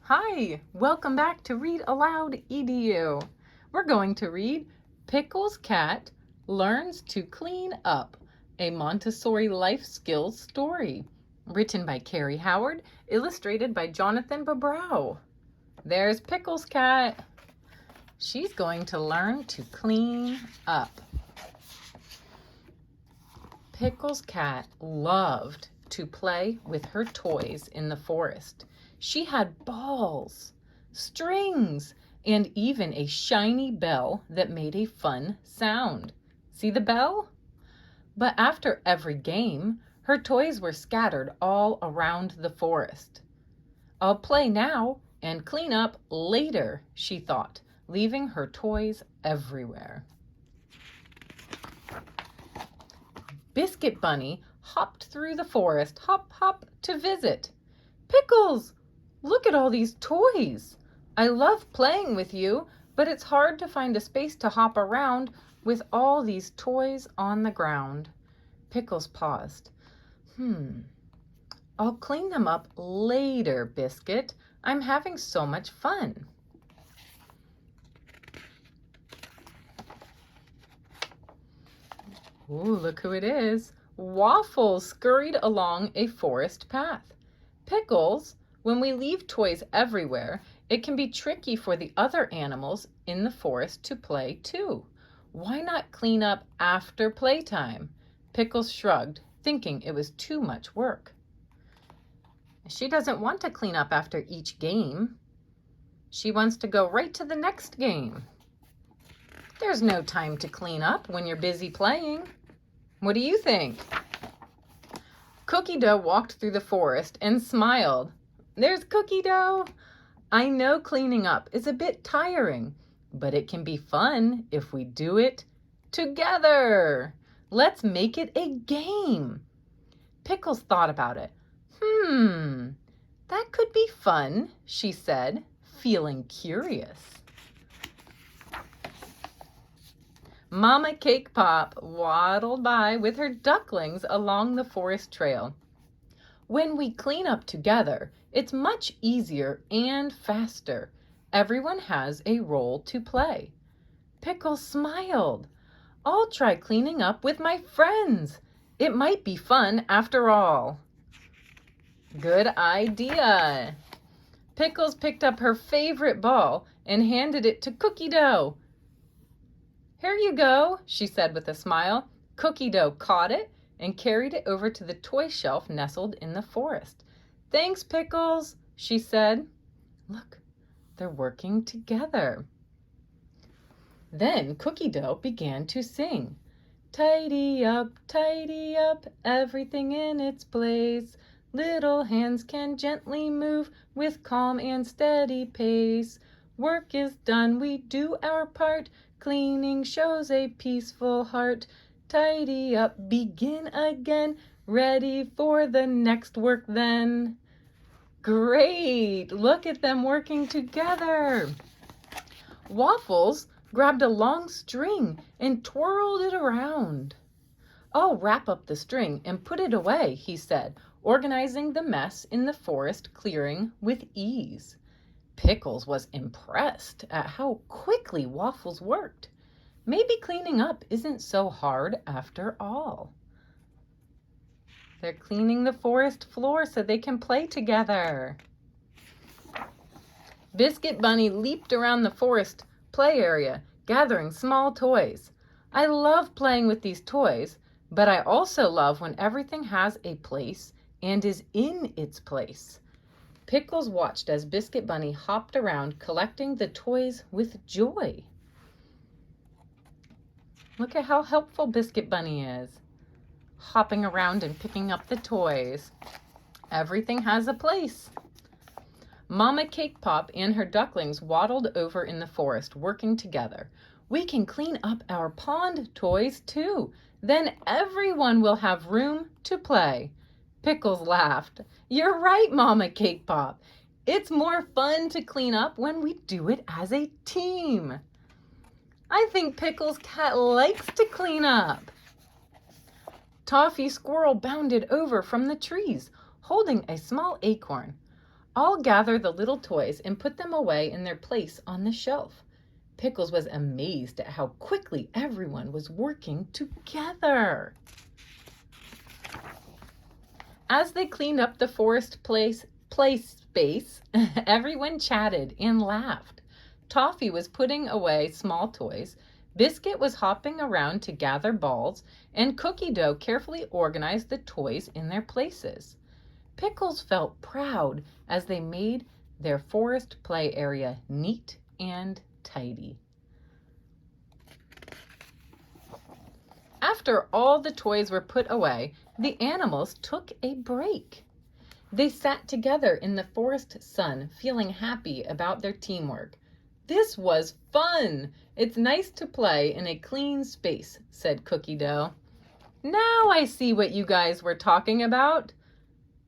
Hi, welcome back to Read Aloud EDU. We're going to read Pickles Cat Learns to Clean Up, a Montessori life skills story, written by Carrie Howard, illustrated by Jonathan Babrow. There's Pickles Cat. She's going to learn to clean up. Pickles Cat loved to play with her toys in the forest. She had balls, strings, and even a shiny bell that made a fun sound. See the bell? But after every game, her toys were scattered all around the forest. I'll play now and clean up later, she thought, leaving her toys everywhere. Biscuit Bunny hopped through the forest, hop, hop, to visit. Pickles, look at all these toys. I love playing with you, but it's hard to find a space to hop around with all these toys on the ground. Pickles paused. I'll clean them up later, Biscuit. I'm having so much fun. Ooh, look who it is. Waffles scurried along a forest path. Pickles, when we leave toys everywhere, it can be tricky for the other animals in the forest to play too. Why not clean up after playtime? Pickles shrugged, thinking it was too much work. She doesn't want to clean up after each game. She wants to go right to the next game. There's no time to clean up when you're busy playing. What do you think? Cookie Dough walked through the forest and smiled. There's Cookie Dough. I know cleaning up is a bit tiring, but it can be fun if we do it together. Let's make it a game. Pickles thought about it. That could be fun, she said, feeling curious. Mama Cake Pop waddled by with her ducklings along the forest trail. When we clean up together, it's much easier and faster. Everyone has a role to play. Pickles smiled. I'll try cleaning up with my friends. It might be fun after all. Good idea. Pickles picked up her favorite ball and handed it to Cookie Dough. Here you go, she said with a smile. Cookie Dough caught it and carried it over to the toy shelf nestled in the forest. Thanks, Pickles, she said. Look, they're working together. Then Cookie Dough began to sing. Tidy up, everything in its place. Little hands can gently move with calm and steady pace. Work is done, we do our part. Cleaning shows a peaceful heart. Tidy up, begin again. Ready for the next work then. Great! Look at them working together. Waffles grabbed a long string and twirled it around. I'll wrap up the string and put it away, he said, organizing the mess in the forest clearing with ease. Pickles was impressed at how quickly Waffles worked. Maybe cleaning up isn't so hard after all. They're cleaning the forest floor so they can play together. Biscuit Bunny leaped around the forest play area, gathering small toys. I love playing with these toys, but I also love when everything has a place and is in its place. Pickles watched as Biscuit Bunny hopped around collecting the toys with joy. Look at how helpful Biscuit Bunny is, hopping around and picking up the toys. Everything has a place. Mama Cake Pop and her ducklings waddled over in the forest, working together. We can clean up our pond toys too. Then everyone will have room to play. Pickles laughed. You're right, Mama Cake Pop. It's more fun to clean up when we do it as a team. I think Pickles Cat likes to clean up. Toffee Squirrel bounded over from the trees, holding a small acorn. All gather the little toys and put them away in their place on the shelf. Pickles was amazed at how quickly everyone was working together. As they cleaned up the forest play space, everyone chatted and laughed. Toffee was putting away small toys, Biscuit was hopping around to gather balls, and Cookie Dough carefully organized the toys in their places. Pickles felt proud as they made their forest play area neat and tidy. After all the toys were put away, the animals took a break. They sat together in the forest sun, feeling happy about their teamwork. "This was fun! It's nice to play in a clean space," said Cookie Dough. "Now I see what you guys were talking about.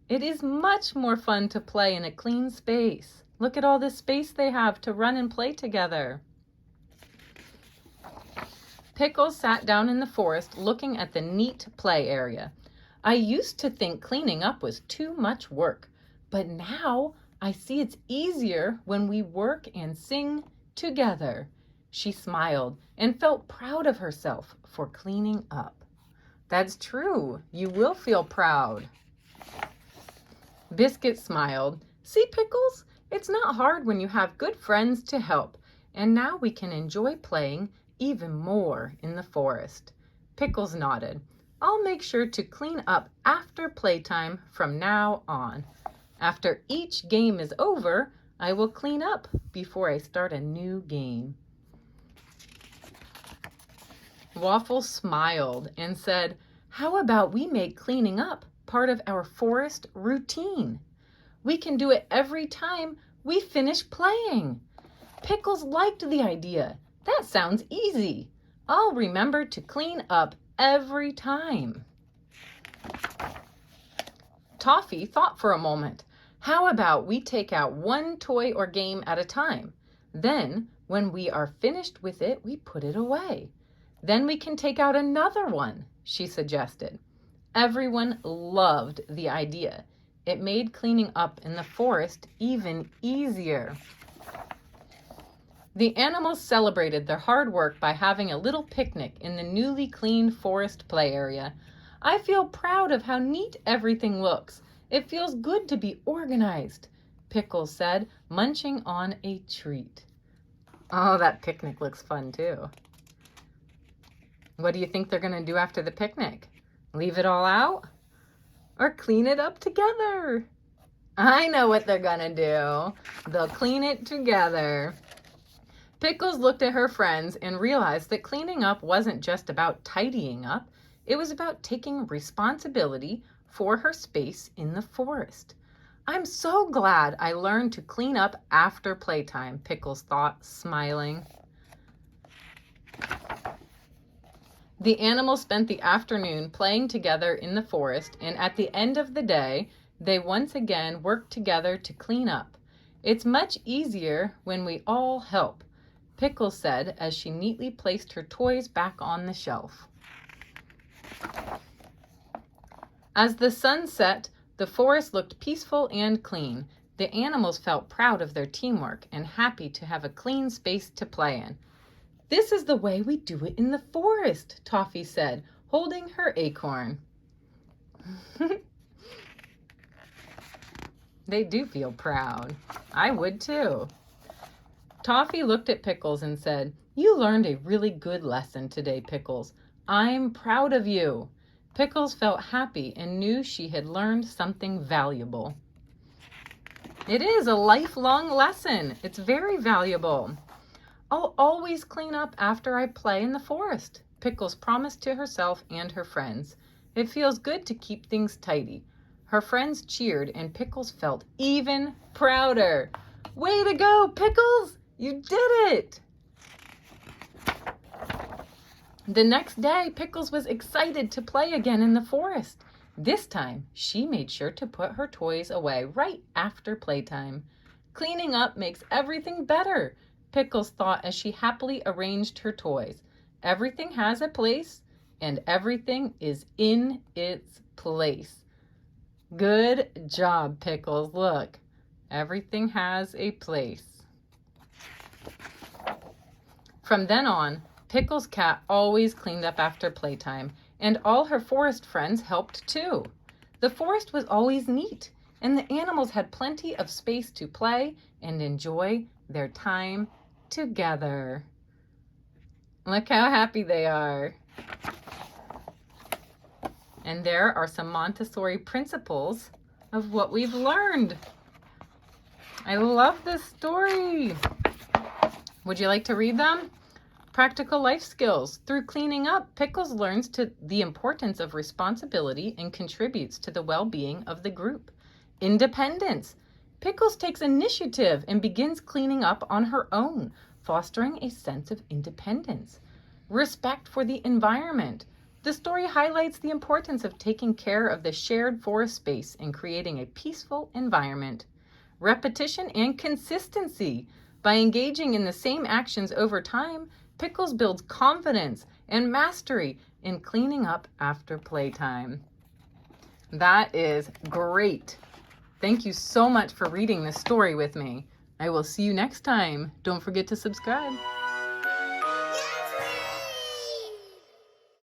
It is much more fun to play in a clean space. Look at all the space they have to run and play together." Pickles sat down in the forest looking at the neat play area. "I used to think cleaning up was too much work, but now I see it's easier when we work and sing together." She smiled and felt proud of herself for cleaning up. That's true. You will feel proud. Biscuit smiled. "See, Pickles, it's not hard when you have good friends to help, and now we can enjoy playing even more in the forest." Pickles nodded. "I'll make sure to clean up after playtime from now on. After each game is over, I will clean up before I start a new game." Waffle smiled and said, "How about we make cleaning up part of our forest routine? We can do it every time we finish playing." Pickles liked the idea. "That sounds easy. I'll remember to clean up every time." Toffee thought for a moment. "How about we take out one toy or game at a time? Then, when we are finished with it, we put it away. Then we can take out another one," she suggested. Everyone loved the idea. It made cleaning up in the forest even easier. The animals celebrated their hard work by having a little picnic in the newly cleaned forest play area. "I feel proud of how neat everything looks. It feels good to be organized," Pickles said, munching on a treat. Oh, that picnic looks fun too. What do you think they're going to do after the picnic? Leave it all out? Or clean it up together? I know what they're going to do. They'll clean it together. Pickles looked at her friends and realized that cleaning up wasn't just about tidying up. It was about taking responsibility for her space in the forest. "I'm so glad I learned to clean up after playtime," Pickles thought, smiling. The animals spent the afternoon playing together in the forest, and at the end of the day, they once again worked together to clean up. "It's much easier when we all help," Pickles said as she neatly placed her toys back on the shelf. As the sun set, the forest looked peaceful and clean. The animals felt proud of their teamwork and happy to have a clean space to play in. "This is the way we do it in the forest," Toffee said, holding her acorn. They do feel proud. I would too. Toffee looked at Pickles and said, "You learned a really good lesson today, Pickles. I'm proud of you." Pickles felt happy and knew she had learned something valuable. It is a lifelong lesson. It's very valuable. "I'll always clean up after I play in the forest," Pickles promised to herself and her friends. "It feels good to keep things tidy." Her friends cheered and Pickles felt even prouder. "Way to go, Pickles! You did it!" The next day, Pickles was excited to play again in the forest. This time, she made sure to put her toys away right after playtime. "Cleaning up makes everything better," Pickles thought as she happily arranged her toys. "Everything has a place, and everything is in its place." Good job, Pickles. Look, Everything has a place. From then on, Pickles' cat always cleaned up after playtime, and all her forest friends helped too. The forest was always neat, and the animals had plenty of space to play and enjoy their time together. Look how happy they are. And there are some Montessori principles of what we've learned. I love this story. Would you like to read them? Practical life skills. Through cleaning up, Pickles learns the importance of responsibility and contributes to the well-being of the group. Independence. Pickles takes initiative and begins cleaning up on her own, fostering a sense of independence. Respect for the environment. The story highlights the importance of taking care of the shared forest space and creating a peaceful environment. Repetition and consistency. By engaging in the same actions over time, Pickles builds confidence and mastery in cleaning up after playtime. That is great. Thank you so much for reading this story with me. I will see you next time. Don't forget to subscribe.